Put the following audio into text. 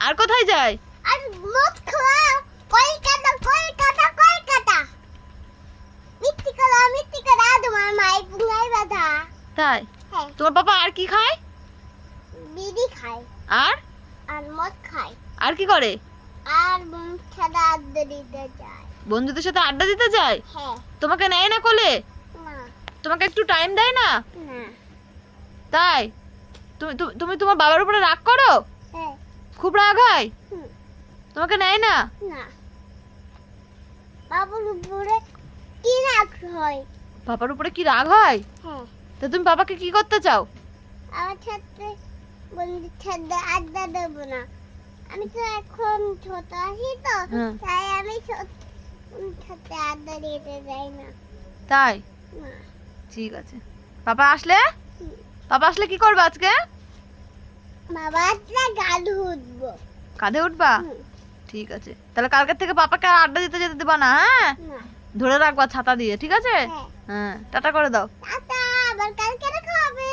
আর কোথায় যায়? আর মদ খাওয়া, কলকাতা কলকাতা কলকাতা। মিথ্যে কথা তোমার মায়ের পুঙ্গায় বাধা। তাই? হ্যাঁ। তোমার পাপা আর কি খায়? বিড়ি খায় আর আর মদ খায় আর কি করে? আর সাদা আড্ডা দিতে যায়। বন্ধুদের সাথে আড্ডা দিতে যায়? হ্যাঁ। তোমাকে নেয় না কোলে? না তোমাকে একটু টাইম দেয় না? না। তাই? তুমি তুমি তোমার বাবার উপরে রাগ করো? হ্যাঁ। খুব রাগ হয়? হুম। তোমাকে নেয় না? না। বাবুর উপরে কি রাগ হয়? বাবার উপরে কি রাগ হয়? হ্যাঁ। তা তুমি বাবাকে কি করতে চাও? আমার সাথে বন্ধুর সাথে আড্ডা দেবো না। আমি তো এখন ছোট আছি তো, হ্যাঁ। তাই আমি সাথে আড্ডা দিতে যাই না। তাই? না। ঠিক আছে। পাপা আসলে? হুম। পাপা আসলে কি করবে আজকে? বাবা আজকে গাড়ি উঠবো। কাঁধে উঠবা? হুম। ঠিক আছে, তাহলে কালকের থেকে পাপাকে আর আড্ডা দিতে যেতে দিবা না, হ্যাঁ? না। ধরে রাখবা ছাতা দিয়ে, ঠিক আছে? হ্যাঁ। হ্যাঁ, টাটা করে দাও। টাটা, আবার কালকে দেখা হবে।